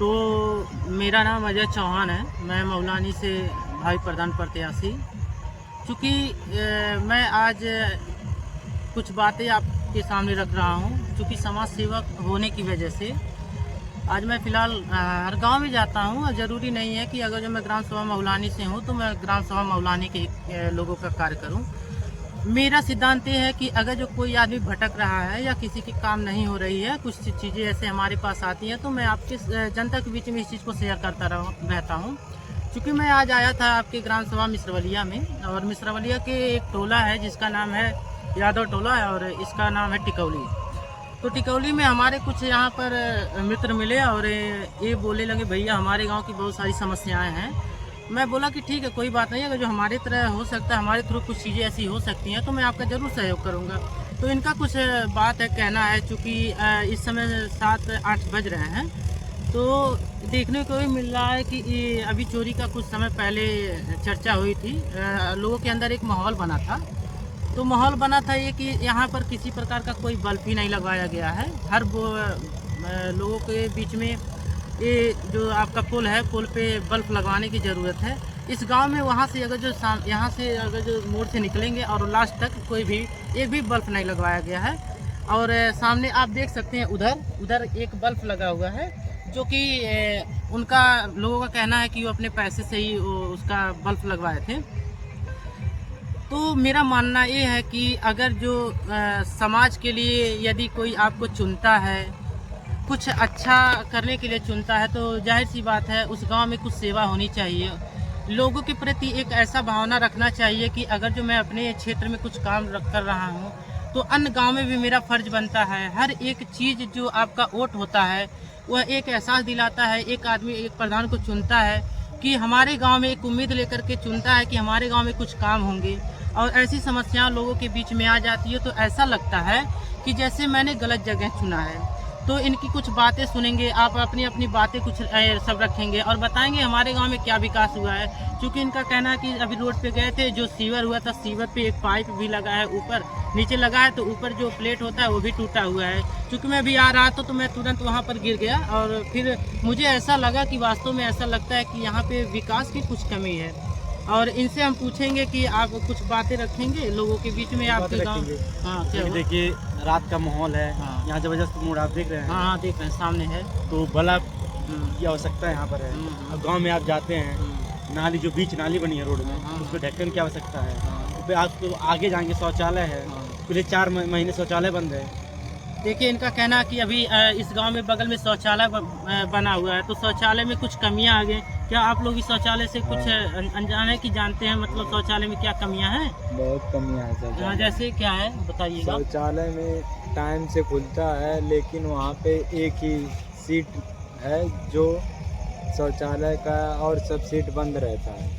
तो मेरा नाम अजय चौहान है। मैं मौलानी से भाई प्रधान प्रत्याशी। चूँकि मैं आज कुछ बातें आपके सामने रख रहा हूँ, चूँकि समाज सेवक होने की वजह से आज मैं फ़िलहाल हर गांव में जाता हूँ। और ज़रूरी नहीं है कि अगर जो मैं ग्राम सभा मौलानी से हूँ तो मैं ग्राम सभा मौलानी के लोगों का कार्य करूँ। मेरा सिद्धांत ये है कि अगर जो कोई आदमी भटक रहा है या किसी की काम नहीं हो रही है, कुछ चीज़ें ऐसे हमारे पास आती हैं, तो मैं आपके जनता के बीच में इस चीज़ को शेयर करता रहता हूँ। क्योंकि मैं आज आया था आपके ग्राम सभा मिश्रवलिया में, और मिश्रवलिया के एक टोला है जिसका नाम है यादव टोला और इसका नाम है टिकौली। तो टिकौली में हमारे कुछ यहाँ पर मित्र मिले और ये बोले लगे, भैया हमारे गाँव की बहुत सारी समस्याएँ हैं। मैं बोला कि ठीक है, कोई बात नहीं, अगर जो हमारे तरह हो सकता है, हमारे थ्रू कुछ चीज़ें ऐसी हो सकती हैं तो मैं आपका ज़रूर सहयोग करूँगा। तो इनका कुछ बात है, कहना है, चूँकि इस समय 7-8 बज रहे हैं, तो देखने को भी मिल रहा है कि ये अभी चोरी का कुछ समय पहले चर्चा हुई थी। लोगों के अंदर एक माहौल बना था। तो माहौल बना था ये कि यहाँ पर किसी प्रकार का कोई बल्ब ही नहीं लगवाया गया है। हर लोगों के बीच में ये जो आपका पुल है, पुल पे बल्ब लगवाने की ज़रूरत है। इस गांव में वहाँ से अगर जो यहाँ से अगर जो मोड़ से निकलेंगे और लास्ट तक कोई भी एक भी बल्ब नहीं लगवाया गया है। और सामने आप देख सकते हैं उधर एक बल्ब लगा हुआ है, जो कि उनका लोगों का कहना है कि वो अपने पैसे से ही उसका बल्ब लगवाए थे। तो मेरा मानना ये है कि अगर जो समाज के लिए यदि कोई आपको चुनता है, कुछ अच्छा करने के लिए चुनता है, तो जाहिर सी बात है उस गांव में कुछ सेवा होनी चाहिए। लोगों के प्रति एक ऐसा भावना रखना चाहिए कि अगर जो मैं अपने क्षेत्र में कुछ काम कर रहा हूं, तो अन्य गांव में भी मेरा फ़र्ज बनता है। हर एक चीज़ जो आपका वोट होता है वह एक एहसास दिलाता है। एक आदमी एक प्रधान को चुनता है कि हमारे गाँव में एक उम्मीद लेकर के चुनता है कि हमारे गाँव में कुछ काम होंगे, और ऐसी समस्याएँ लोगों के बीच में आ जाती है तो ऐसा लगता है कि जैसे मैंने गलत जगह चुना है। तो इनकी कुछ बातें सुनेंगे, आप अपनी अपनी बातें कुछ सब रखेंगे और बताएंगे हमारे गांव में क्या विकास हुआ है। क्योंकि इनका कहना है कि अभी रोड पे गए थे, जो सीवर हुआ था, सीवर पे एक पाइप भी लगा है, ऊपर नीचे लगा है, तो ऊपर जो प्लेट होता है वो भी टूटा हुआ है। क्योंकि मैं भी आ रहा था तो मैं तुरंत वहाँ पर गिर गया, और फिर मुझे ऐसा लगा कि वास्तव में ऐसा लगता है कि यहाँ पे विकास की कुछ कमी है। और इनसे हम पूछेंगे कि आप कुछ बातें रखेंगे लोगों के बीच में आपके गाँव। हाँ, क्या देखिए रात का माहौल है। हाँ। यहाँ जबरदस्त मोड़ आप देख रहे हैं। हाँ, देख रहे हैं, सामने है। तो बल्ब की आवश्यकता यहाँ पर है। अब गांव में आप जाते हैं, नाली जो बीच नाली बनी है रोड में, उस पर ढक्कन की आवश्यकता है। तो फिर आपको आगे जाएंगे शौचालय है, पूरे 4 महीने शौचालय बंद है। देखिए इनका कहना है कि अभी इस गांव में बगल में शौचालय बना हुआ है, तो शौचालय में कुछ कमियां आ गई। क्या आप लोग इस शौचालय से कुछ अनजान है कि जानते हैं, मतलब शौचालय में क्या कमियां हैं? बहुत कमियां हैं शौचालय। जैसे क्या है बताइएगा। शौचालय में टाइम से खुलता है, लेकिन वहाँ पे एक ही सीट है जो शौचालय का, और सब सीट बंद रहता है।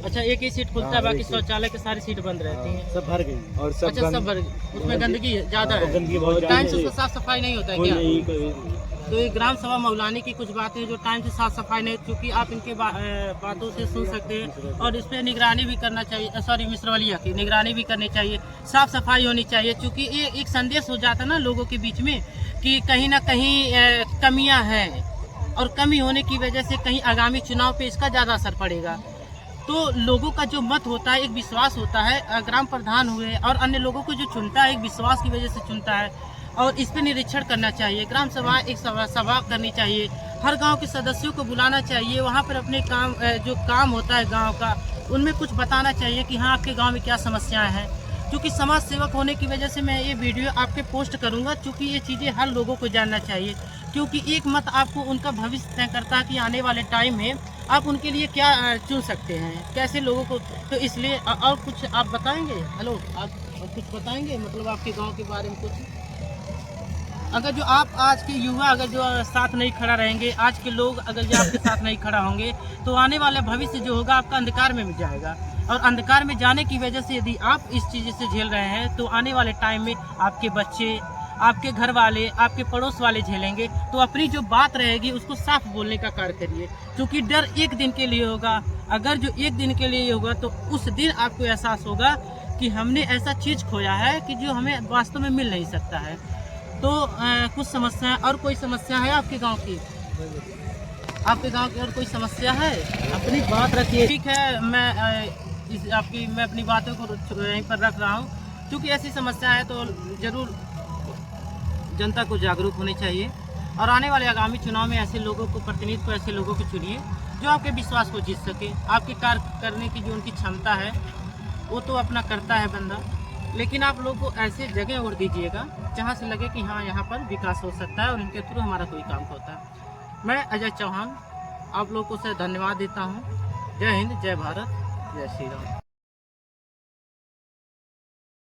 अच्छा, एक ही सीट खुलता है, बाकी शौचालय की सारी सीट बंद रहती हैं। सब भर गई और सब अच्छा, सब भर, उसमें गंदगी ज़्यादा है, गंदगी बहुत टाइम से साफ सफाई नहीं होता है क्या? तो ये ग्राम सभा मौलानी की कुछ बातें जो टाइम से साफ सफाई नहीं, क्योंकि आप इनके बातों से सुन सकते हैं, और इस पर निगरानी भी करना चाहिए। सॉरी, मिश्रवलिया की निगरानी भी करनी चाहिए, साफ सफाई होनी चाहिए। क्योंकि ये एक संदेश हो जाता है ना लोगों के बीच में कि कहीं ना कहीं कमियां हैं, और कमी होने की वजह से कहीं आगामी चुनाव पे इसका ज़्यादा असर पड़ेगा। तो लोगों का जो मत होता है, एक विश्वास होता है, ग्राम प्रधान हुए और अन्य लोगों को जो चुनता है एक विश्वास की वजह से चुनता है, और इस पर निरीक्षण करना चाहिए। ग्राम सभा एक सभा करनी चाहिए, हर गांव के सदस्यों को बुलाना चाहिए, वहां पर अपने काम जो काम होता है गांव का, उनमें कुछ बताना चाहिए कि हाँ आपके गांव में क्या समस्याएं हैं। क्योंकि समाज सेवक होने की वजह से मैं ये वीडियो आपके पोस्ट करूंगा, क्योंकि ये चीज़ें हर लोगों को जानना चाहिए। क्योंकि एक मत आपको उनका भविष्य तय करता है कि आने वाले टाइम में आप उनके लिए क्या चुन सकते हैं, कैसे लोगों को। तो इसलिए और कुछ आप बताएंगे? हेलो, आप कुछ बताएंगे, मतलब आपके गांव के बारे में कुछ? अगर जो आप आज के युवा अगर जो साथ नहीं खड़ा रहेंगे, आज के लोग अगर जो आपके साथ नहीं खड़ा होंगे, तो आने वाला भविष्य जो होगा आपका अंधकार में मिट जाएगा। और अंधकार में जाने की वजह से यदि आप इस चीज़ से झेल रहे हैं, तो आने वाले टाइम में आपके बच्चे, आपके घर वाले, आपके पड़ोस वाले झेलेंगे। तो अपनी जो बात रहेगी उसको साफ बोलने का कार्य करिए, क्योंकि डर एक दिन के लिए होगा। अगर जो एक दिन के लिए होगा तो उस दिन आपको एहसास होगा कि हमने ऐसा चीज़ खोया है कि जो हमें वास्तव में मिल नहीं सकता है। तो कुछ समस्या और कोई समस्या है आपके गांव की? आपके गांव की और कोई समस्या है? अपनी बात रखिए। ठीक है, मैं अपनी बातों को यहीं पर रख रहा हूँ, क्योंकि ऐसी समस्या है तो जरूर जनता को जागरूक होनी चाहिए। और आने वाले आगामी चुनाव में ऐसे लोगों को, प्रतिनिधि को ऐसे लोगों को चुनिए जो आपके विश्वास को जीत सके। आपकी कार्य करने की जो उनकी क्षमता है वो तो अपना करता है बंदा, लेकिन आप लोग को ऐसे जगह और दीजिएगा जहाँ से लगे कि हाँ यहाँ पर विकास हो सकता है और इनके थ्रू हमारा कोई काम होता है। मैं अजय चौहान आप लोगों को से धन्यवाद देता हूँ। जय हिंद, जय भारत, जय श्री राम।